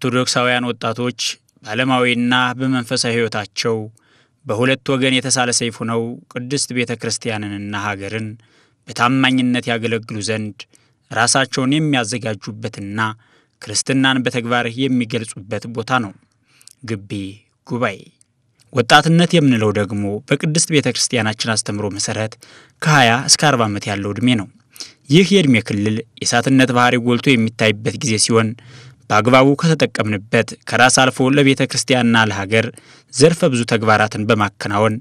ኦርቶዶክሳውያን ወጣቶች በዓለማዊና በመንፈሳዊ ሕይወታቸው በሁለት ወገን የተሳለ ሰይፍ ሆነው ቅድስት ቤተክርስቲያንንና ሀገርን በታማኝነት ያገለግሉ ዘንድ ራሳቸውን የሚያዘጋጁበትና ክርስትናን በተግባር የሚገልጹበት ቦታ ነው ግቢ ጉባኤ። ወጣትነት የምንለው ደግሞ በቅድስት ቤተክርስቲያናችን አስተምሮ መሰረት ከ20 እስከ 40 ዓመት ያለው ዕድሜ ነው። ይህ የዕድሜ ክልል የእሳትነት ባህሪ ጎልቶ የሚታይበት ጊዜ ሲሆን በአግባቡ ከተጠቀምንበት ከራስ አልፎ ለቤተ ክርስቲያንና ለሀገር ዘርፈ ብዙ ተግባራትን በማከናወን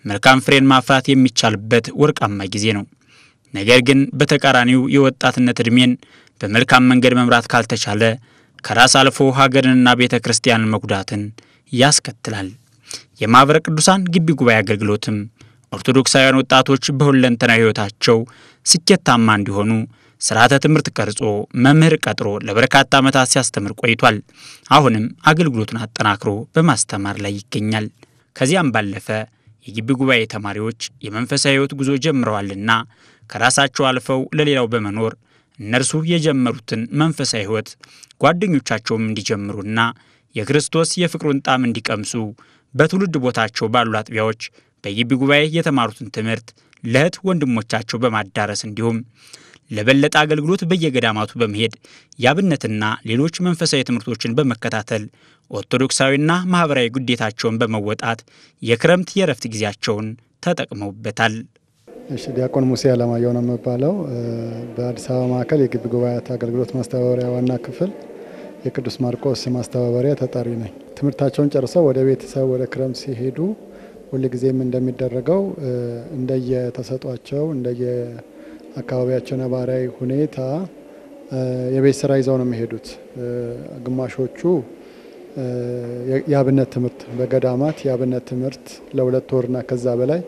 መልካም ፍሬን ማፍራት የሚቻልበት ወርቃማ ጊዜ ነው። ነገር ግን በተቃራኒው የወጣትነት ዕድሜን በመልካም መንገድ መምራት ካልተቻለ ከራስ አልፎ ሀገርንና ቤተ ክርስቲያንን መጉዳትን ያስከትላል። የማኅበረ ቅዱሳን ግቢ ጉባኤ አገልግሎትም ኦርቶዶክሳውያን ወጣቶች በሁለንተናዊ ሕይወታቸው ስኬታማ እንዲሆኑ ስርዓተ ትምህርት ቀርጾ መምህር ቀጥሮ ለበርካታ ዓመታት ሲያስተምር ቆይቷል። አሁንም አገልግሎቱን አጠናክሮ በማስተማር ላይ ይገኛል። ከዚያም ባለፈ የግቢ ጉባኤ ተማሪዎች የመንፈሳዊ ሕይወት ጉዞ ጀምረዋልና ከራሳቸው አልፈው ለሌላው በመኖር እነርሱ የጀመሩትን መንፈሳዊ ሕይወት ጓደኞቻቸውም እንዲጀምሩና የክርስቶስ የፍቅሩን ጣዕም እንዲቀምሱ በትውልድ ቦታቸው ባሉ አጥቢያዎች በግቢ ጉባኤ የተማሩትን ትምህርት ለእህት ወንድሞቻቸው በማዳረስ እንዲሁም ለበለጠ አገልግሎት በየገዳማቱ በመሄድ ያብነትና ሌሎች መንፈሳዊ ትምህርቶችን በመከታተል ኦርቶዶክሳዊና ማህበራዊ ግዴታቸውን በመወጣት የክረምት የረፍት ጊዜያቸውን ተጠቅመውበታል። ዲያቆን ሙሴ አለማየሁ ነው የምባለው። በአዲስ አበባ ማዕከል የግቢ ጉባኤያት አገልግሎት ማስተባበሪያ ዋና ክፍል የቅዱስ ማርቆስ ማስተባበሪያ ተጠሪ ነኝ። ትምህርታቸውን ጨርሰው ወደ ቤተሰብ ወደ ክረምት ሲሄዱ ሁልጊዜም እንደሚደረገው እንደየተሰጧቸው አካባቢያቸው ነባራዊ ሁኔታ የቤት ስራ ይዘው ነው የሚሄዱት። ግማሾቹ የአብነት ትምህርት በገዳማት የአብነት ትምህርት ለሁለት ወርና ከዛ በላይ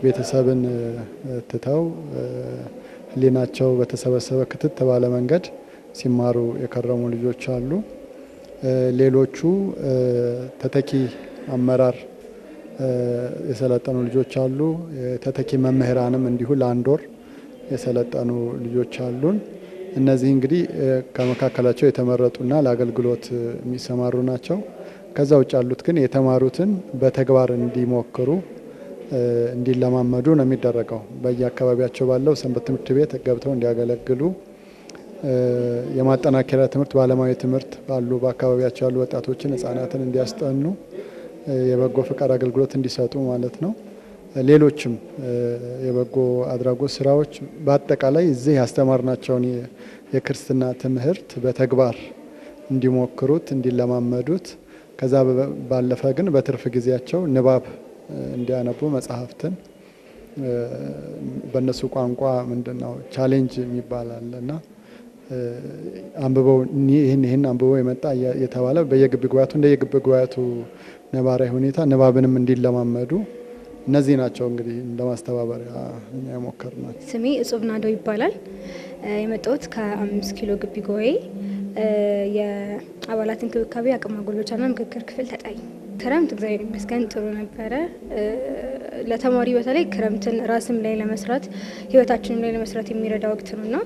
ቤተሰብን ትተው ህሊናቸው በተሰበሰበ ክትት ባለ መንገድ ሲማሩ የከረሙ ልጆች አሉ። ሌሎቹ ተተኪ አመራር የሰለጠኑ ልጆች አሉ። ተተኪ መምህራንም እንዲሁ ለአንድ ወር የሰለጠኑ ልጆች አሉን። እነዚህ እንግዲህ ከመካከላቸው የተመረጡና ለአገልግሎት የሚሰማሩ ናቸው። ከዛ ውጭ ያሉት ግን የተማሩትን በተግባር እንዲሞክሩ እንዲለማመዱ ነው የሚደረገው። በየአካባቢያቸው ባለው ሰንበት ትምህርት ቤት ገብተው እንዲያገለግሉ የማጠናከሪያ ትምህርት ባለማዊ ትምህርት ባሉ በአካባቢያቸው ያሉ ወጣቶችን ህፃናትን እንዲያስጠኑ የበጎ ፍቃድ አገልግሎት እንዲሰጡ ማለት ነው። ሌሎችም የበጎ አድራጎት ስራዎች በአጠቃላይ እዚህ ያስተማርናቸውን የክርስትና ትምህርት በተግባር እንዲሞክሩት እንዲለማመዱት ከዛ ባለፈ ግን በትርፍ ጊዜያቸው ንባብ እንዲያነቡ መጽሐፍትን በእነሱ ቋንቋ ምንድነው ቻሌንጅ የሚባላልና አንብበው ይህን አንብበው የመጣ የተባለ በየግቢ ጉባኤቱ እንደ የግቢ ጉባኤቱ ነባራዊ ሁኔታ ንባብንም እንዲለማመዱ እነዚህ ናቸው እንግዲህ እንደማስተባበሪያ የሞከርናቸው። ስሜ እጹብ ናደው ይባላል። የመጣሁት ከ5 ኪሎ ግቢ ጉባኤ የአባላት እንክብካቤ አቅም ማጎልበቻና ምክክር ክፍል ተጠሪ። ክረምት እግዚአብሔር ይመስገን ጥሩ ነበረ። ለተማሪ በተለይ ክረምትን ራስም ላይ ለመስራት ህይወታችንም ላይ ለመስራት የሚረዳ ወቅት ነውና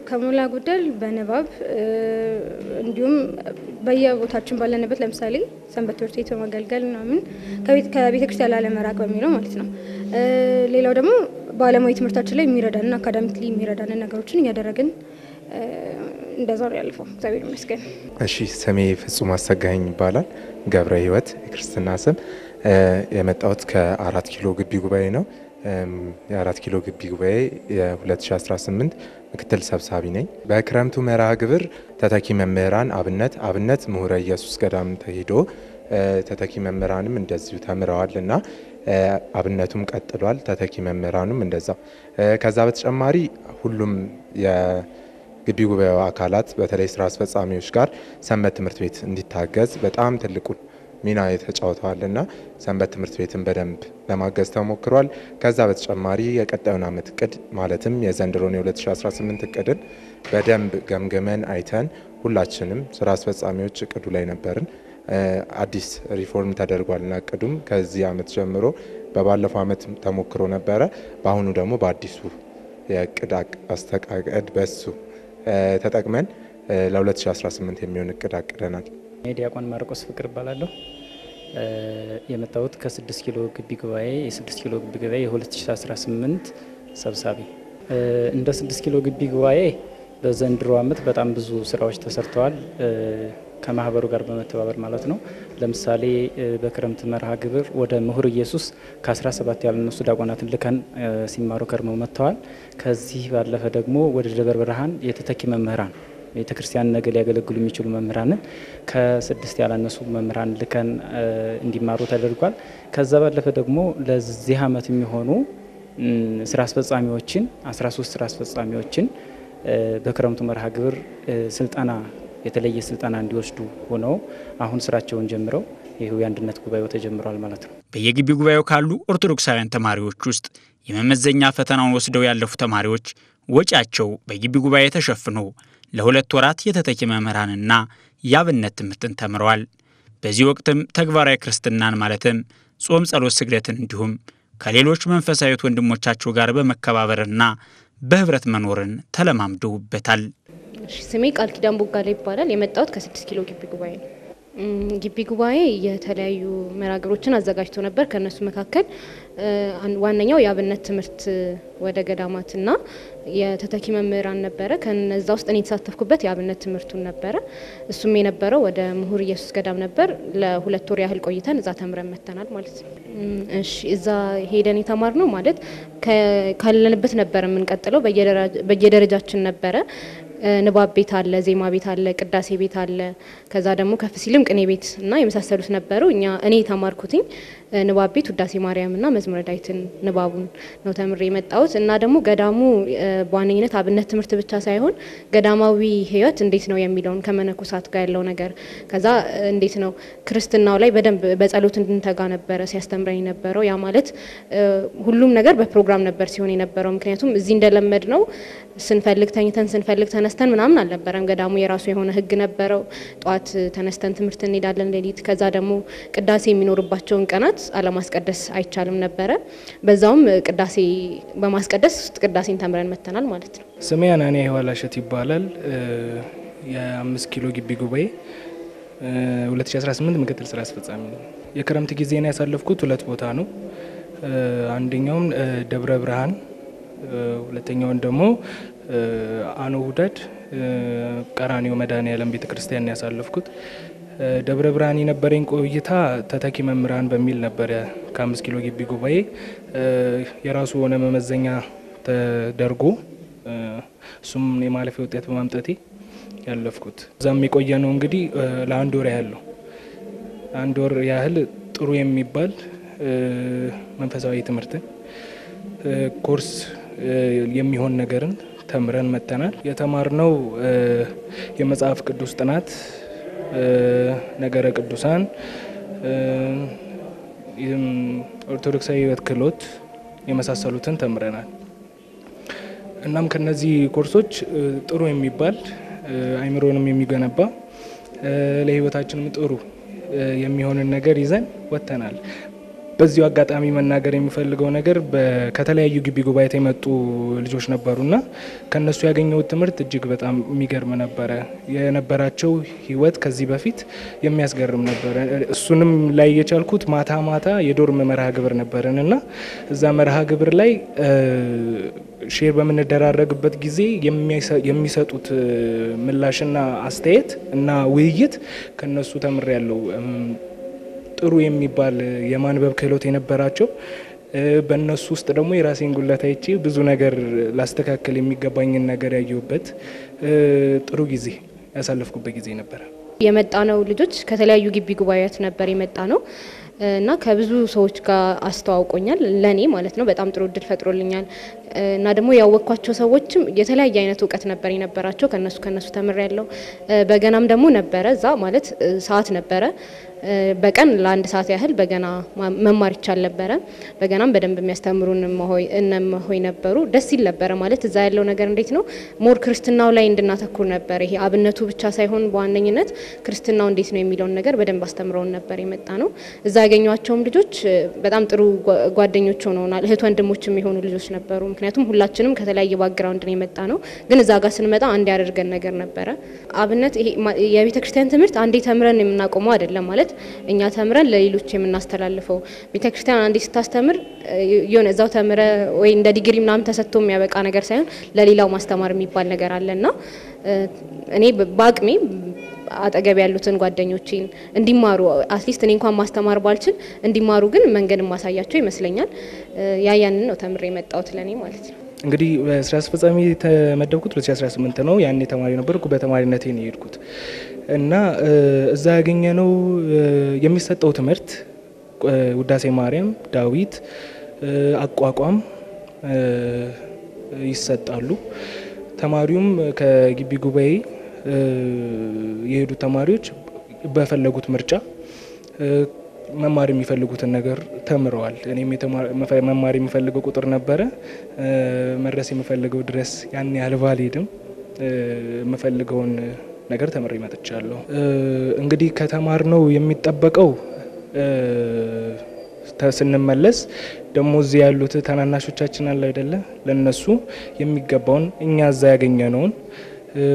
ከሞላ ጎደል በንባብ እንዲሁም በየቦታችን ባለንበት ለምሳሌ ሰንበት ትምህርት ቤት በማገልገል ምናምን ከቤተ ክርስቲያን ላለመራቅ በሚለው ማለት ነው። ሌላው ደግሞ በዓለማዊ ትምህርታችን ላይ የሚረዳንና አካዳሚክሊ የሚረዳንን ነገሮችን እያደረግን እንደዛ ነው ያልፈው። እግዚአብሔር ይመስገን። እሺ ስሜ ፍጹም አሰጋኝ ይባላል። ገብረ ህይወት የክርስትና ስም። የመጣሁት ከ4 ኪሎ ግቢ ጉባኤ ነው። የ4 ኪሎ ግቢ ጉባኤ የ2018 ምክትል ሰብሳቢ ነኝ። በክረምቱ መርሃ ግብር ተተኪ መምህራን አብነት ምሁረ ኢየሱስ ገዳም ተሄዶ ተተኪ መምህራንም እንደዚሁ ተምረዋልና አብነቱም ቀጥሏል። ተተኪ መምህራንም እንደዛ። ከዛ በተጨማሪ ሁሉም ግቢ ጉባኤው አካላት በተለይ ስራ አስፈጻሚዎች ጋር ሰንበት ትምህርት ቤት እንዲታገዝ በጣም ትልቁን ሚና ተጫውተዋልና ሰንበት ትምህርት ቤትን በደንብ ለማገዝ ተሞክሯል። ከዛ በተጨማሪ የቀጣዩን ዓመት እቅድ ማለትም የዘንድሮን የ2018 እቅድን በደንብ ገምገመን አይተን ሁላችንም ስራ አስፈጻሚዎች እቅዱ ላይ ነበርን። አዲስ ሪፎርም ተደርጓልና እቅዱም ከዚህ ዓመት ጀምሮ በባለፈው ዓመት ተሞክሮ ነበረ። በአሁኑ ደግሞ በአዲሱ የእቅድ አስተቃቀድ በሱ ተጠቅመን ለ2018 የሚሆን እቅድ አቅደናል። ዲያቆን ማርቆስ ፍቅር እባላለሁ። የመጣሁት ከ6 ኪሎ ግቢ ጉባኤ የ6 ኪሎ ግቢ ጉባኤ የ2018 ሰብሳቢ። እንደ 6 ኪሎ ግቢ ጉባኤ በዘንድሮ ዓመት በጣም ብዙ ስራዎች ተሰርተዋል። ከማህበሩ ጋር በመተባበር ማለት ነው። ለምሳሌ በክረምት መርሃ ግብር ወደ ምሁር ኢየሱስ ከ17 ያልነሱ ዲያቆናትን ልከን ሲማሩ ከርመው መጥተዋል። ከዚህ ባለፈ ደግሞ ወደ ደብረ ብርሃን የተተኪ መምህራን ቤተክርስቲያን ነገ ሊያገለግሉ የሚችሉ መምህራንን ከ6 ያላነሱ መምህራን ልከን እንዲማሩ ተደርጓል። ከዛ ባለፈ ደግሞ ለዚህ ዓመት የሚሆኑ ስራ አስፈጻሚዎችን 13 ስራ አስፈጻሚዎችን በክረምቱ መርሃ ግብር ስልጠና የተለየ ስልጠና እንዲወስዱ ሆነው አሁን ስራቸውን ጀምረው ይሄው የአንድነት ጉባኤው ተጀምሯል ማለት ነው። በየግቢ ጉባኤው ካሉ ኦርቶዶክሳውያን ተማሪዎች ውስጥ የመመዘኛ ፈተናውን ወስደው ያለፉ ተማሪዎች ወጪያቸው በግቢ ጉባኤ ተሸፍኖ ለ2 ወራት የተተኪ መምህራንና የአብነት ትምህርትን ተምረዋል። በዚህ ወቅትም ተግባራዊ ክርስትናን ማለትም ጾም፣ ጸሎት፣ ስግደትን እንዲሁም ከሌሎች መንፈሳዊ ወንድሞቻቸው ጋር በመከባበርና በህብረት መኖርን ተለማምደውበታል። ስሜ ቃል ኪዳን ቦጋለ ይባላል። የመጣሁት ከ6 ኪሎ ግቢ ጉባኤ ነው። ግቢ ጉባኤ የተለያዩ መራግሮችን አዘጋጅቶ ነበር። ከነሱ መካከል ዋነኛው የአብነት ትምህርት ወደ ገዳማትና የተተኪ መምህራን ነበረ። ከነዛ ውስጥ እኔ የተሳተፍኩበት የአብነት ትምህርቱን ነበረ። እሱም የነበረው ወደ ምሁር ኢየሱስ ገዳም ነበር። ለ2 ወር ያህል ቆይተን እዛ ተምረን መተናል ማለት ነው። እሺ እዛ ሄደን የተማርነው ማለት ካለንበት ነበር የምንቀጥለው። በየደረጃችን ነበረ። ንባብ ቤት አለ፣ ዜማ ቤት አለ፣ ቅዳሴ ቤት አለ። ከዛ ደግሞ ከፍ ሲልም ቅኔ ቤት እና የመሳሰሉት ነበሩ። እኔ የተማርኩትኝ ንባብ ቤት ውዳሴ ማርያምና መዝሙረ ዳዊትን ንባቡን ነው ተምሬ የመጣሁት። እና ደግሞ ገዳሙ በዋነኝነት አብነት ትምህርት ብቻ ሳይሆን ገዳማዊ ሕይወት እንዴት ነው የሚለውን ከመነኮሳት ጋር ያለው ነገር ከዛ እንዴት ነው ክርስትናው ላይ በደንብ በጸሎት እንድንተጋ ነበረ ሲያስተምረኝ ነበረው። ያ ማለት ሁሉም ነገር በፕሮግራም ነበር ሲሆን የነበረው። ምክንያቱም እዚህ እንደለመድ ነው ስንፈልግ ተኝተን ስንፈልግ ተነስተን ምናምን አልነበረም። ገዳሙ የራሱ የሆነ ሕግ ነበረው። ጧት ተነስተን ትምህርት እንሄዳለን፣ ሌሊት ከዛ ደግሞ ቅዳሴ የሚኖርባቸውን ቀናት አለማስቀደስ አይቻልም ነበረ። በዛውም ቅዳሴ በማስቀደስ ውስጥ ቅዳሴን ተምረን መተናል ማለት ነው። ስሜ አናንያ ዋላሸት ይባላል። የ5 ኪሎ ግቢ ጉባኤ 2018 ምክትል ስራ አስፈጻሚ ነው። የክረምት ጊዜን ያሳለፍኩት 2 ቦታ ነው። አንደኛውን ደብረ ብርሃን፣ ሁለተኛውን ደግሞ አኖ ውዳድ ቀራኒዮ መድኃኔዓለም ቤተክርስቲያን ያሳለፍኩት። ደብረ ብርሃን የነበረኝ ቆይታ ተተኪ መምህራን በሚል ነበር። ከ5 ኪሎ ግቢ ጉባኤ የራሱ የሆነ መመዘኛ ተደርጎ እሱም የማለፊያ ውጤት በማምጣቴ ያለፍኩት። እዛም የቆየ ነው እንግዲህ ለ1 ወር ያህል ነው። 1 ወር ያህል ጥሩ የሚባል መንፈሳዊ ትምህርትን ኮርስ የሚሆን ነገርን ተምረን መተናል። የተማርነው የመጽሐፍ ቅዱስ ጥናት፣ ነገረ ቅዱሳን፣ ኦርቶዶክሳዊ ሕይወት ክህሎት የመሳሰሉትን ተምረናል። እናም ከነዚህ ኮርሶች ጥሩ የሚባል አይምሮንም የሚገነባ ለሕይወታችንም ጥሩ የሚሆንን ነገር ይዘን ወጥተናል። በዚሁ አጋጣሚ መናገር የሚፈልገው ነገር ከተለያዩ ግቢ ጉባኤት የመጡ ልጆች ነበሩና ከነሱ ያገኘሁት ትምህርት እጅግ በጣም የሚገርም ነበረ። የነበራቸው ህይወት ከዚህ በፊት የሚያስገርም ነበረ። እሱንም ላይ የቻልኩት ማታ የዶርም መርሃ ግብር ነበርንና እዛ መርሃ ግብር ላይ ሼር በምንደራረግበት ጊዜ የሚሰጡት ምላሽና አስተያየት እና ውይይት ከነሱ ተምሬያለሁ። ጥሩ የሚባል የማንበብ ክህሎት የነበራቸው፣ በእነሱ ውስጥ ደግሞ የራሴን ጉድለት አይቼ ብዙ ነገር ላስተካከል የሚገባኝን ነገር ያየሁበት ጥሩ ጊዜ ያሳለፍኩበት ጊዜ ነበር። የመጣ ነው ልጆች ከተለያዩ ግቢ ጉባኤያት ነበር የመጣ ነው። እና ከብዙ ሰዎች ጋር አስተዋውቆኛል ለኔ ማለት ነው። በጣም ጥሩ እድል ፈጥሮልኛል እና ደግሞ ያወቅኳቸው ሰዎችም የተለያየ አይነት እውቀት ነበር የነበራቸው ከነሱ ተምሬያለሁ። በገናም ደግሞ ነበረ እዛ ማለት ሰዓት ነበረ በቀን ለ1 ሰዓት ያህል በገና መማር ይቻል ነበረ። በገናም በደንብ የሚያስተምሩን እነመሆይ ነበሩ። ደስ ይል ነበረ ማለት እዛ ያለው ነገር እንዴት ነው ሞር ክርስትናው ላይ እንድናተኩር ነበር። ይሄ አብነቱ ብቻ ሳይሆን በዋነኝነት ክርስትናው እንዴት ነው የሚለውን ነገር በደንብ አስተምረውን ነበር የመጣ ነው። እዛ ያገኘዋቸውም ልጆች በጣም ጥሩ ጓደኞች ሆነውናል። እህት ወንድሞችም የሆኑ ልጆች ነበሩ። ምክንያቱም ሁላችንም ከተለያየ ባክግራውንድ ነው የመጣ ነው። ግን እዛ ጋር ስንመጣ አንድ ያደርገን ነገር ነበረ። አብነት ይሄ የቤተክርስቲያን ትምህርት አንዴ ተምረን የምናቆመው አይደለም ማለት እኛ ተምረን ለሌሎች የምናስተላልፈው። ቤተክርስቲያን አንዴ ስታስተምር የሆነ እዛው ተምረ ወይ እንደ ዲግሪ ምናምን ተሰጥቶ የሚያበቃ ነገር ሳይሆን ለሌላው ማስተማር የሚባል ነገር አለና እኔ በአቅሜ አጠገብ ያሉትን ጓደኞቼን እንዲማሩ አትሊስት እኔ እንኳን ማስተማር ባልችል እንዲማሩ ግን መንገድ ማሳያቸው ይመስለኛል። ያያንን ነው ተምሬ የመጣሁት ለኔ ማለት ነው። እንግዲህ በስራ አስፈጻሚ ተመደብኩት 2018 ነው። ያኔ ተማሪ ነበርኩ። በተማሪነቴ ነው የሄድኩት እና እዛ ያገኘነው የሚሰጠው ትምህርት ውዳሴ ማርያም፣ ዳዊት፣ አቋቋም ይሰጣሉ። ተማሪውም ከግቢ ጉባኤ የሄዱ ተማሪዎች በፈለጉት ምርጫ መማር የሚፈልጉትን ነገር ተምረዋል። እኔም መማር የሚፈልገው ቁጥር ነበረ። መድረስ የሚፈልገው ድረስ ያን ያህል ባልሄድም የምፈልገውን ነገር ተምሬ መጥቻለሁ። እንግዲህ ከተማርነው የሚጠበቀው ስንመለስ ደግሞ እዚህ ያሉት ታናናሾቻችን አለ አይደለ ለነሱ የሚገባውን እኛ እዛ ያገኘነውን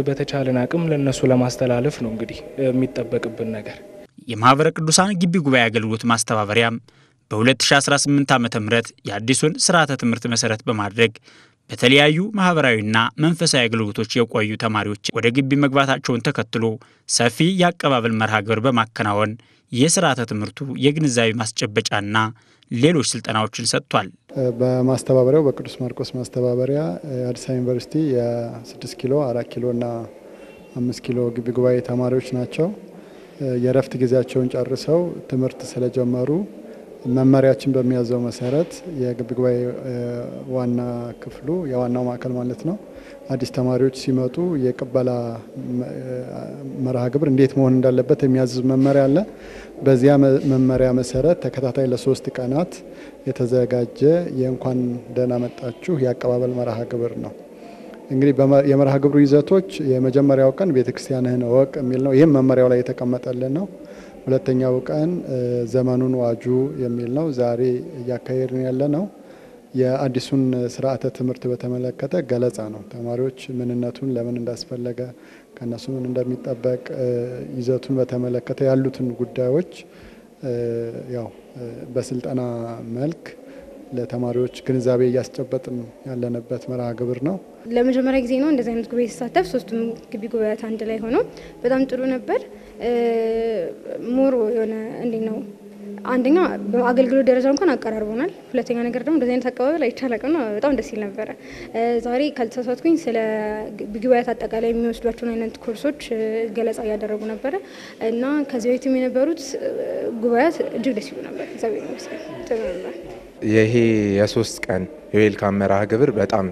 በተቻለን አቅም ለነሱ ለማስተላለፍ ነው እንግዲህ የሚጠበቅብን ነገር። የማህበረ ቅዱሳን ግቢ ጉባኤ አገልግሎት ማስተባበሪያም በ2018 ዓ.ም የአዲሱን ስርዓተ ትምህርት መሰረት በማድረግ በተለያዩ ማህበራዊና መንፈሳዊ አገልግሎቶች የቆዩ ተማሪዎች ወደ ግቢ መግባታቸውን ተከትሎ ሰፊ የአቀባበል መርሃ ግብር በማከናወን የስርዓተ ትምህርቱ የግንዛቤ ማስጨበጫና ሌሎች ስልጠናዎችን ሰጥቷል። በማስተባበሪያው በቅዱስ ማርቆስ ማስተባበሪያ አዲስ አበባ ዩኒቨርሲቲ የ6 ኪሎ 4 ኪሎ እና 5 ኪሎ ግቢ ጉባኤ ተማሪዎች ናቸው። የረፍት ጊዜያቸውን ጨርሰው ትምህርት ስለጀመሩ መመሪያችን በሚያዘው መሰረት የግቢ ጉባኤ ዋና ክፍሉ የዋናው ማዕከል ማለት ነው አዲስ ተማሪዎች ሲመጡ የቅበላ መርሃ ግብር እንዴት መሆን እንዳለበት የሚያዝዝ መመሪያ አለ። በዚያ መመሪያ መሰረት ተከታታይ ለ3 ቀናት የተዘጋጀ የእንኳን ደህና መጣችሁ የአቀባበል መርሃ ግብር ነው። እንግዲህ የመርሃ ግብሩ ይዘቶች የመጀመሪያው ቀን ቤተክርስቲያንህን እወቅ የሚል ነው። ይህም መመሪያው ላይ የተቀመጠልን ነው። ሁለተኛው ቀን ዘመኑን ዋጁ የሚል ነው። ዛሬ እያካሄድን ያለ ነው። የአዲሱን ስርዓተ ትምህርት በተመለከተ ገለጻ ነው። ተማሪዎች ምንነቱን ለምን እንዳስፈለገ ከነሱ ምን እንደሚጠበቅ ይዘቱን በተመለከተ ያሉትን ጉዳዮች ያው በስልጠና መልክ ለተማሪዎች ግንዛቤ እያስጨበጥን ያለንበት መርሃ ግብር ነው። ለመጀመሪያ ጊዜ ነው እንደዚህ አይነት ጉባኤ ተሳተፍ። 3ቱም ግቢ ጉባኤያት አንድ ላይ ሆነው በጣም ጥሩ ነበር። ሞር የሆነ እንዴት ነው አንደኛ በአገልግሎት ደረጃ እንኳን አቀራርቦናል። ሁለተኛ ነገር ደግሞ እንደዚህ አይነት አቀባበል አይቻልም ነው። በጣም ደስ ይል ነበር። ዛሬ ካልተሳሳትኩኝ ስለ ግቢ ጉባኤያት አጠቃላይ የሚወስዷቸውን አይነት ኮርሶች ገለጻ እያደረጉ ነበር እና ከዚህ በፊትም የነበሩት ጉባኤያት እጅግ ደስ ይሉ ነበር። እግዚአብሔር ይመስገን ጥሩ ነበር። ይሄ የ3 ቀን የዌልካም መርሃ ግብር በጣም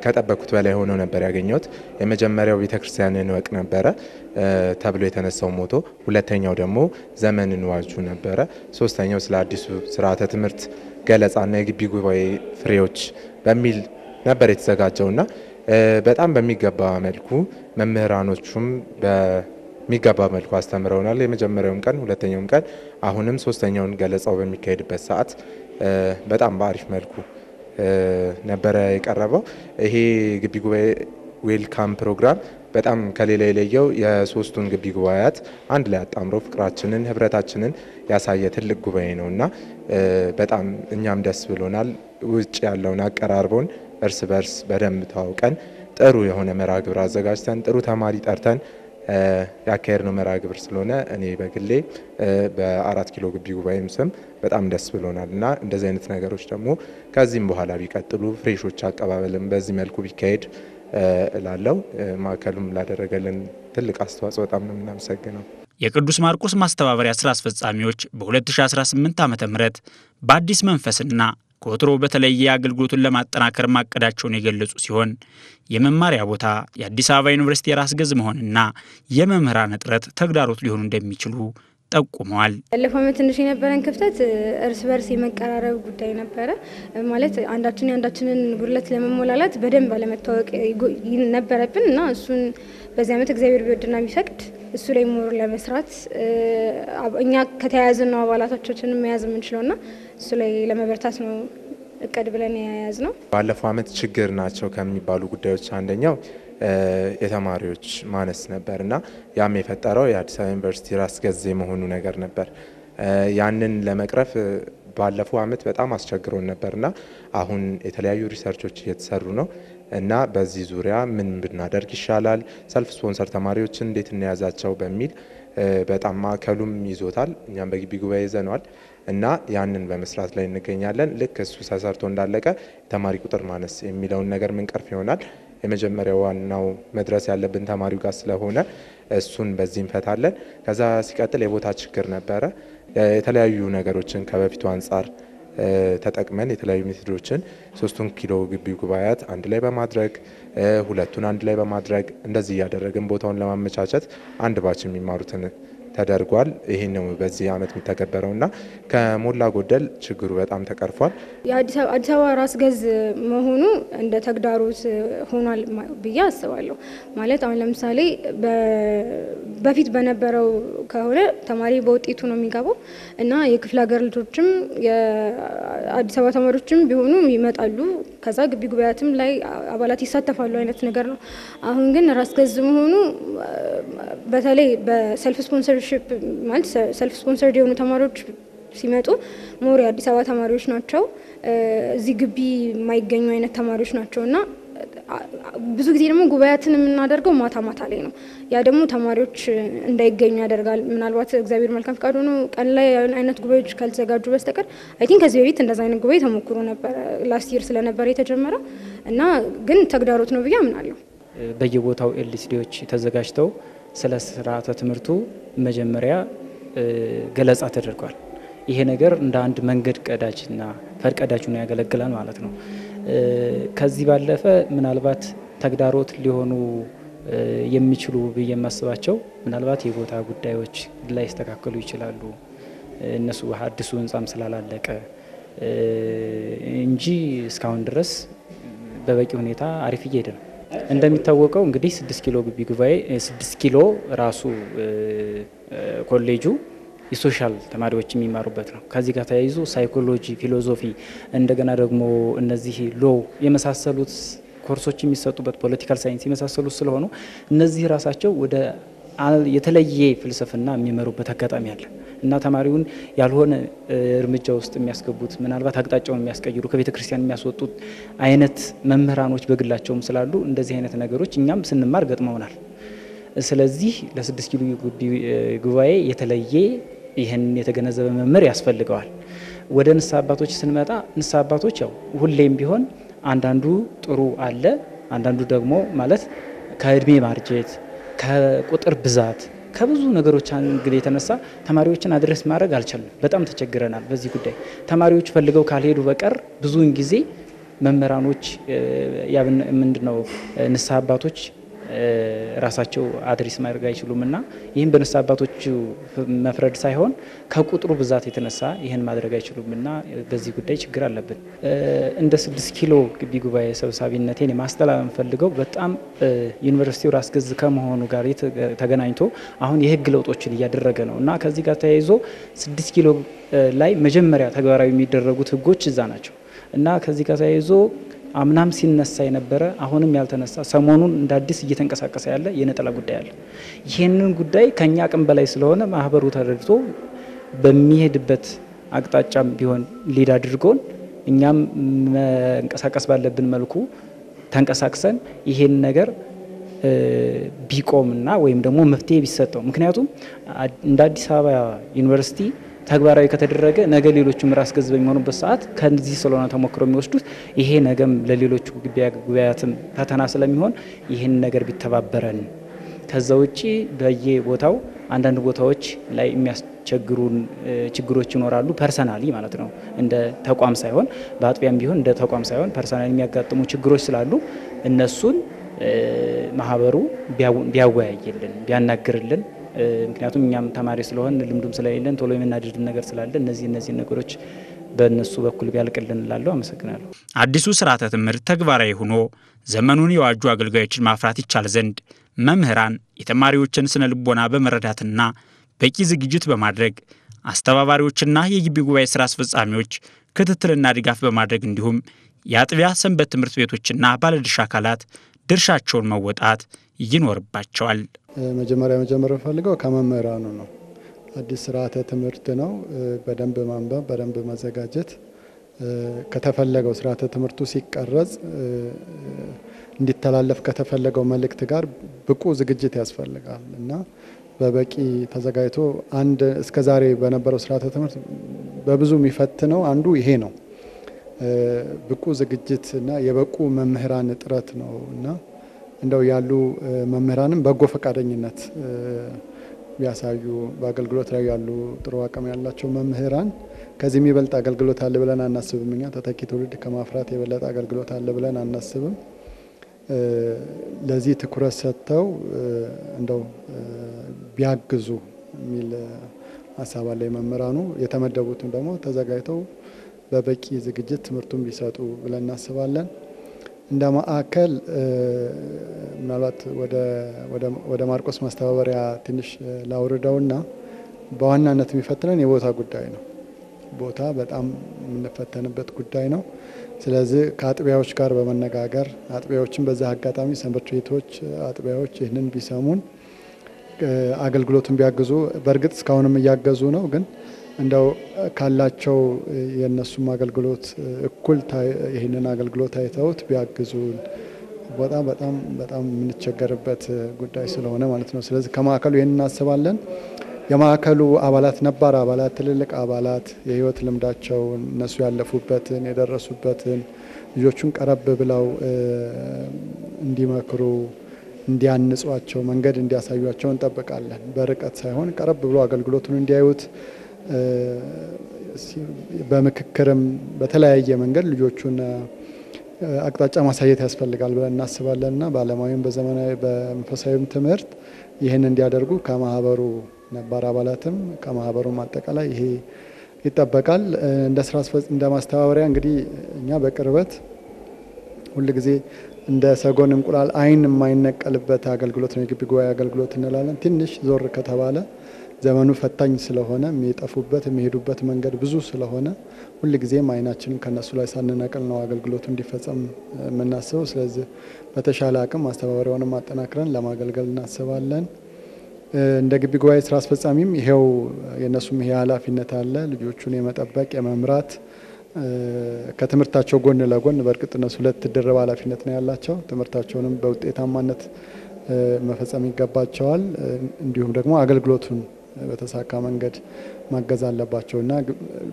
ከጠበቁት በላይ ሆኖ ነበር ያገኘሁት። የመጀመሪያው ቤተክርስቲያንን እወቅ ነበረ ተብሎ የተነሳው ሞቶ፣ ሁለተኛው ደግሞ ዘመንን ዋጁ ነበረ፣ ሶስተኛው ስለ አዲሱ ስርዓተ ትምህርት ገለጻና የግቢ ጉባኤ ፍሬዎች በሚል ነበር የተዘጋጀውና በጣም በሚገባ መልኩ መምህራኖቹም በሚገባ መልኩ አስተምረውናል። የመጀመሪያውም ቀን ሁለተኛውም ቀን አሁንም ሶስተኛውን ገለጻው በሚካሄድበት ሰዓት በጣም በአሪፍ መልኩ ነበረ የቀረበው። ይሄ ግቢ ጉባኤ ዌልካም ፕሮግራም በጣም ከሌላ የለየው የ3ቱን ግቢ ጉባኤያት አንድ ላይ አጣምሮ ፍቅራችንን ህብረታችንን ያሳየ ትልቅ ጉባኤ ነውና በጣም እኛም ደስ ብሎናል። ውጭ ያለውን አቀራርቦን እርስ በርስ በደንብ ተዋውቀን ጥሩ የሆነ መርሃ ግብር አዘጋጅተን ጥሩ ተማሪ ጠርተን ያካሄድነው መርሃ ግብር ስለሆነ እኔ በግሌ በ4 ኪሎ ግቢ ጉባኤም ስም በጣም ደስ ብሎናል እና እንደዚህ አይነት ነገሮች ደግሞ ከዚህም በኋላ ቢቀጥሉ ፍሬሾች አቀባበልም በዚህ መልኩ ቢካሄድ እላለሁ። ማዕከሉም ላደረገልን ትልቅ አስተዋጽኦ በጣም ነው የምናመሰግነው። የቅዱስ ማርቆስ ማስተባበሪያ ስራ አስፈጻሚዎች በ2018 ዓ.ም በአዲስ መንፈስና ከወትሮ በተለየ አገልግሎቱን ለማጠናከር ማቀዳቸውን የገለጹ ሲሆን የመማሪያ ቦታ፣ የአዲስ አበባ ዩኒቨርሲቲ የራስ ገዝ መሆንና የመምህራን እጥረት ተግዳሮት ሊሆኑ እንደሚችሉ ጠቁመዋል። ያለፈው ዓመት ትንሽ የነበረን ክፍተት እርስ በርስ የመቀራረብ ጉዳይ ነበረ። ማለት አንዳችንን ጉድለት ለመሞላላት በደንብ አለመታወቅ ነበረብን እና እሱን በዚህ ዓመት እግዚአብሔር ቢወድና ቢፈቅድ እሱ ላይ ሞር ለመስራት እኛ ከተያያዝን ነው አባላቶቻችንን መያዝ የምንችለውና እሱ ላይ ለመበርታት ነው እቅድ ብለን የያዝ ነው። ባለፈው ዓመት ችግር ናቸው ከሚባሉ ጉዳዮች አንደኛው የተማሪዎች ማነስ ነበርና ያም የፈጠረው የአዲስ አበባ ዩኒቨርሲቲ ራስ ገዝ የመሆኑ ነገር ነበር። ያንን ለመቅረፍ ባለፈው ዓመት በጣም አስቸግሮን ነበርና አሁን የተለያዩ ሪሰርቾች እየተሰሩ ነው እና በዚህ ዙሪያ ምን ብናደርግ ይሻላል፣ ሰልፍ ስፖንሰር ተማሪዎችን እንዴት እንያዛቸው በሚል በጣም ማዕከሉም ይዞታል። እኛም በግቢ ጉባኤ ይዘነዋል እና ያንን በመስራት ላይ እንገኛለን። ልክ እሱ ተሰርቶ እንዳለቀ የተማሪ ቁጥር ማነስ የሚለውን ነገር ምንቀርፍ ይሆናል። የመጀመሪያው ዋናው መድረስ ያለብን ተማሪው ጋር ስለሆነ እሱን በዚህ እንፈታለን። ከዛ ሲቀጥል የቦታ ችግር ነበረ። የተለያዩ ነገሮችን ከበፊቱ አንጻር ተጠቅመን የተለያዩ ሜቶዶችን 3 ኪሎ ግቢ ጉባኤያት አንድ ላይ በማድረግ 2ቱን አንድ ላይ በማድረግ እንደዚህ እያደረግን ቦታውን ለማመቻቸት አንድ ባች የሚማሩትን ተደርጓል። ይሄ ነው በዚህ ዓመት የሚተገበረውና ከሞላ ጎደል ችግሩ በጣም ተቀርፏል። የአዲስ አበባ ራስ ገዝ መሆኑ እንደ ተግዳሮት ሆኗል ብዬ አስባለሁ። ማለት አሁን ለምሳሌ በፊት በነበረው ከሆነ ተማሪ በውጤቱ ነው የሚገባው እና የክፍለ ሀገር ልጆችም የአዲስ አበባ ተማሪዎችም ቢሆኑ ይመጣሉ፣ ከዛ ግቢ ጉባኤያትም ላይ አባላት ይሳተፋሉ አይነት ነገር ነው። አሁን ግን ራስ ገዝ መሆኑ በተለይ በሰልፍ ስፖንሰር ማለት ሰልፍ ስፖንሰርድ የሆኑ ተማሪዎች ሲመጡ ሞር የአዲስ አበባ ተማሪዎች ናቸው፣ እዚህ ግቢ የማይገኙ አይነት ተማሪዎች ናቸውና ብዙ ጊዜ ደግሞ ጉባኤያትን የምናደርገው ማታ ማታ ላይ ነው። ያ ደግሞ ተማሪዎች እንዳይገኙ ያደርጋል። ምናልባት እግዚአብሔር መልካም ፈቃድ ሆኖ ቀን ላይ አይነት ጉባኤዎች ካልተዘጋጁ በስተቀር አይ ቲንክ ከዚህ በፊት እንደዛ አይነት ጉባኤ ተሞክሮ ነበር ላስት ይር ስለነበረ የተጀመረው እና ግን ተግዳሮት ነው ብዬ አምናለሁ። በየቦታው ኤልሲዲዎች ተዘጋጅተው ስለ ስርዓተ ትምህርቱ መጀመሪያ ገለጻ ተደርጓል። ይሄ ነገር እንደ አንድ መንገድ ቀዳጅና ፈርቀዳጅ ነው ያገለግላል ማለት ነው። ከዚህ ባለፈ ምናልባት ተግዳሮት ሊሆኑ የሚችሉ ብዬ የማስባቸው ምናልባት የቦታ ጉዳዮች ላይ ያስተካከሉ ይችላሉ። እነሱ አዲሱ ህንጻም ስላላለቀ እንጂ እስካሁን ድረስ በበቂ ሁኔታ አሪፍ እየሄደ ነው። እንደሚታወቀው እንግዲህ 6 ኪሎ ግቢ ጉባኤ 6 ኪሎ ራሱ ኮሌጁ የሶሻል ተማሪዎች የሚማሩበት ነው። ከዚህ ጋር ተያይዞ ሳይኮሎጂ፣ ፊሎሶፊ እንደገና ደግሞ እነዚህ ሎ የመሳሰሉት ኮርሶች የሚሰጡበት ፖለቲካል ሳይንስ የመሳሰሉት ስለሆኑ እነዚህ ራሳቸው ወደ የተለየ ፍልስፍና የሚመሩበት አጋጣሚ አለ እና ተማሪውን ያልሆነ እርምጃ ውስጥ የሚያስገቡት ምናልባት አቅጣጫውን የሚያስቀይሩ ከቤተ ክርስቲያን የሚያስወጡት አይነት መምህራኖች በግላቸውም ስላሉ እንደዚህ አይነት ነገሮች እኛም ስንማር ገጥመውናል። ስለዚህ ለ6 ኪሎ ጉባኤ የተለየ ይህን የተገነዘበ መምህር ያስፈልገዋል። ወደ ንስሐ አባቶች ስንመጣ ንስሐ አባቶች ያው ሁሌም ቢሆን አንዳንዱ ጥሩ አለ፣ አንዳንዱ ደግሞ ማለት ከእድሜ ማርጀት ከቁጥር ብዛት ከብዙ ነገሮች እንግዲህ የተነሳ ተማሪዎችን አድረስ ማድረግ አልቻልንም። በጣም ተቸግረናል በዚህ ጉዳይ። ተማሪዎች ፈልገው ካልሄዱ በቀር ብዙውን ጊዜ መምህራኖች ምንድነው ንስሐ አባቶች ራሳቸው አድሬስ ማድረግ አይችሉምና ይህን በንስሐ አባቶች መፍረድ ሳይሆን ከቁጥሩ ብዛት የተነሳ ይህን ማድረግ አይችሉምና በዚህ ጉዳይ ችግር አለብን። እንደ 6 ኪሎ ግቢ ጉባኤ ሰብሳቢነቴን ማስተላለፍ ፈልገው በጣም ዩኒቨርሲቲው ራስ ገዝ ከመሆኑ ጋር ተገናኝቶ አሁን የህግ ለውጦችን እያደረገ ነው እና ከዚህ ጋር ተያይዞ 6 ኪሎ ላይ መጀመሪያ ተግባራዊ የሚደረጉት ህጎች እዛ ናቸው እና ከዚህ ጋር ተያይዞ አምናም ሲነሳ የነበረ አሁንም ያልተነሳ ሰሞኑን እንደ አዲስ እየተንቀሳቀሰ ያለ የነጠላ ጉዳይ አለ። ይሄንን ጉዳይ ከኛ አቅም በላይ ስለሆነ ማህበሩ ተረድቶ በሚሄድበት አቅጣጫም ቢሆን ሊድ አድርጎን እኛም መንቀሳቀስ ባለብን መልኩ ተንቀሳቅሰን ይሄን ነገር ቢቆምና ወይም ደግሞ መፍትሄ ቢሰጠው። ምክንያቱም እንደ አዲስ አበባ ዩኒቨርሲቲ ተግባራዊ ከተደረገ ነገ ሌሎቹም ራስ ገዝ በሚሆኑበት ሰዓት ከዚህ ስለሆነ ተሞክሮ የሚወስዱት ይሄ ነገም ለሌሎቹ ጉባኤያትም ፈተና ስለሚሆን ይህን ነገር ቢተባበረን። ከዛ ውጪ በየቦታው አንዳንድ ቦታዎች ላይ የሚያስቸግሩን ችግሮች ይኖራሉ። ፐርሰናሊ ማለት ነው እንደ ተቋም ሳይሆን በአጥቢያም ቢሆን እንደ ተቋም ሳይሆን ፐርሰናሊ የሚያጋጥሙ ችግሮች ስላሉ እነሱን ማህበሩ ቢያወያይልን ቢያናግርልን ምክንያቱም እኛም ተማሪ ስለሆን ልምዱም ስለሌለን ቶሎ የምናደርግ ነገር ስላለ እነዚህ ነገሮች በእነሱ በኩል ቢያልቅልን እላለሁ። አመሰግናለሁ። አዲሱ ስርዓተ ትምህርት ተግባራዊ ሆኖ ዘመኑን የዋጁ አገልጋዮችን ማፍራት ይቻል ዘንድ መምህራን የተማሪዎችን ስነ ልቦና በመረዳትና በቂ ዝግጅት በማድረግ አስተባባሪዎችና የግቢ ጉባኤ ስራ አስፈጻሚዎች ክትትልና ድጋፍ በማድረግ እንዲሁም የአጥቢያ ሰንበት ትምህርት ቤቶችና ባለድርሻ አካላት ድርሻቸውን መወጣት ይኖርባቸዋል። መጀመሪያ ፈልገው ከመምህራኑ ነው። አዲስ ስርዓተ ትምህርት ነው። በደንብ ማንበብ፣ በደንብ መዘጋጀት ከተፈለገው ስርዓተ ትምህርቱ ሲቀረጽ እንዲተላለፍ ከተፈለገው መልእክት ጋር ብቁ ዝግጅት ያስፈልጋል እና በበቂ ተዘጋጅቶ አንድ እስከዛሬ በነበረው ስርዓተ ትምህርት በብዙ የሚፈትነው አንዱ ይሄ ነው። ብቁ ዝግጅት እና የበቁ መምህራን እጥረት ነው እና እንደው ያሉ መምህራንም በጎ ፈቃደኝነት ቢያሳዩ በአገልግሎት ላይ ያሉ ጥሩ አቅም ያላቸው መምህራን ከዚህ የሚበልጥ አገልግሎት አለ ብለን አናስብም። እኛ ተተኪ ትውልድ ከማፍራት የበለጠ አገልግሎት አለ ብለን አናስብም። ለዚህ ትኩረት ሰጥተው እንደው ቢያግዙ የሚል ሀሳብ አለ። መምህራኑ የተመደቡትን ደግሞ ተዘጋጅተው በበቂ ዝግጅት ትምህርቱን ቢሰጡ ብለን እናስባለን። እንደ ማዕከል ምናልባት ወደ ማርቆስ ማስተባበሪያ ትንሽ ላውርደውና በዋናነት የሚፈትነን የቦታ ጉዳይ ነው። ቦታ በጣም የምንፈተንበት ጉዳይ ነው። ስለዚህ ከአጥቢያዎች ጋር በመነጋገር አጥቢያዎችን በዛ አጋጣሚ ሰንበት ቤቶች አጥቢያዎች ይህንን ቢሰሙን አገልግሎቱን ቢያግዙ በእርግጥ እስካሁንም እያገዙ ነው ግን እንደው ካላቸው የነሱም አገልግሎት እኩል ይህንን አገልግሎት አይተውት ቢያግዙ በጣም የምንቸገርበት ጉዳይ ስለሆነ ማለት ነው። ስለዚህ ከማዕከሉ ይህን እናስባለን። የማዕከሉ አባላት ነባር አባላት ትልልቅ አባላት የህይወት ልምዳቸውን እነሱ ያለፉበትን የደረሱበትን ልጆቹን ቀረብ ብለው እንዲመክሩ እንዲያንጿቸው መንገድ እንዲያሳዩቸው እንጠብቃለን። በርቀት ሳይሆን ቀረብ ብሎ አገልግሎቱን እንዲያዩት በምክክርም በተለያየ መንገድ ልጆቹን አቅጣጫ ማሳየት ያስፈልጋል ብለን እናስባለንና በዓለማዊም በዘመናዊ በመንፈሳዊም ትምህርት ይህን እንዲያደርጉ ከማህበሩ ነባር አባላትም ከማህበሩም አጠቃላይ ይሄ ይጠበቃል። እንደ ማስተባበሪያ እንግዲህ እኛ በቅርበት ሁሉ ጊዜ እንደ ሰጎን እንቁላል አይን የማይነቀልበት አገልግሎት ነው የግቢ ጉባኤ አገልግሎት እንላለን። ትንሽ ዞር ከተባለ ዘመኑ ፈታኝ ስለሆነ የሚጠፉበት የሚሄዱበት መንገድ ብዙ ስለሆነ ሁሉ ጊዜም አይናችንን ከነሱ ላይ ሳንነቅል ነው አገልግሎቱ እንዲፈጸም የምናስበው። ስለዚህ በተሻለ አቅም ማስተባበሪያውንም አጠናክረን ለማገልገል እናስባለን። እንደ ግቢ ጉባኤ ስራ አስፈጻሚም ይሄው የነሱም ይሄ ኃላፊነት አለ። ልጆቹን የመጠበቅ የመምራት ከትምህርታቸው ጎን ለጎን በእርግጥ እነሱ ሁለት ድርብ ኃላፊነት ነው ያላቸው። ትምህርታቸውንም በውጤታማነት መፈጸም ይገባቸዋል። እንዲሁም ደግሞ አገልግሎቱን በተሳካ መንገድ ማገዝ አለባቸው እና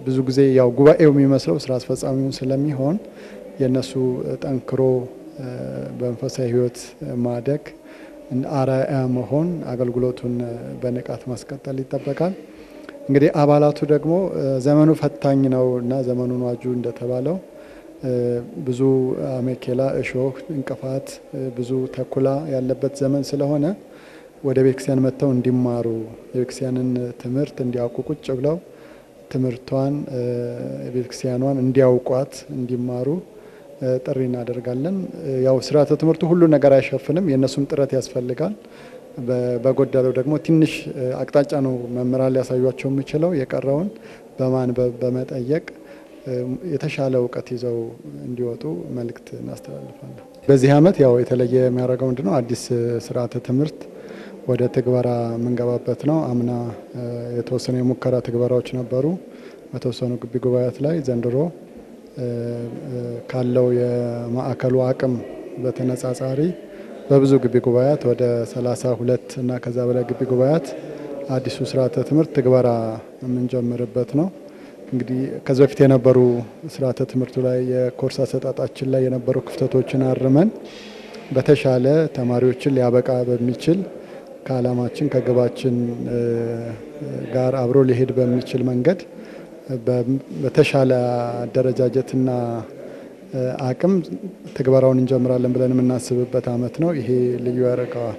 ብዙ ጊዜ ያው ጉባኤው የሚመስለው ስራ አስፈጻሚውን ስለሚሆን የነሱ ጠንክሮ በመንፈሳዊ ሕይወት ማደግ አርአያ መሆን አገልግሎቱን በንቃት ማስቀጠል ይጠበቃል። እንግዲህ አባላቱ ደግሞ ዘመኑ ፈታኝ ነው እና ዘመኑን ዋጁ እንደተባለው ብዙ አሜኬላ እሾህ እንቅፋት ብዙ ተኩላ ያለበት ዘመን ስለሆነ ወደ ቤተክርስቲያን መጥተው እንዲማሩ የቤተክርስቲያንን ትምህርት እንዲያውቁ ቁጭ ብለው ትምህርቷን ቤተክርስቲያኗን እንዲያውቋት እንዲማሩ ጥሪ እናደርጋለን። ያው ስርዓተ ትምህርቱ ሁሉ ነገር አይሸፍንም፣ የነሱም ጥረት ያስፈልጋል። በጎደለው ደግሞ ትንሽ አቅጣጫ ነው መምህራን ሊያሳዩቸው የሚችለው። የቀረውን በማንበብ በመጠየቅ የተሻለ እውቀት ይዘው እንዲወጡ መልእክት እናስተላልፋለን። በዚህ ዓመት ያው የተለየ የሚያደርገው ምንድነው? አዲስ ስርዓተ ትምህርት ወደ ትግበራ የምንገባበት ነው። አምና የተወሰኑ የሙከራ ትግበራዎች ነበሩ በተወሰኑ ግቢ ጉባኤያት ላይ። ዘንድሮ ካለው የማዕከሉ አቅም በተነጻጻሪ በብዙ ግቢ ጉባኤያት ወደ 32 እና ከዛ በላይ ግቢ ጉባኤያት አዲሱ ስርዓተ ትምህርት ትግበራ የምንጀምርበት ነው። እንግዲህ ከዚህ በፊት የነበሩ ስርዓተ ትምህርቱ ላይ የኮርስ አሰጣጣችን ላይ የነበሩ ክፍተቶችን አርመን በተሻለ ተማሪዎችን ሊያበቃ በሚችል ከዓላማችን ከግባችን ጋር አብሮ ሊሄድ በሚችል መንገድ በተሻለ አደረጃጀትና አቅም ተግባራውን እንጀምራለን ብለን የምናስብበት ዓመት ነው። ይሄ ልዩ ያደርገዋል።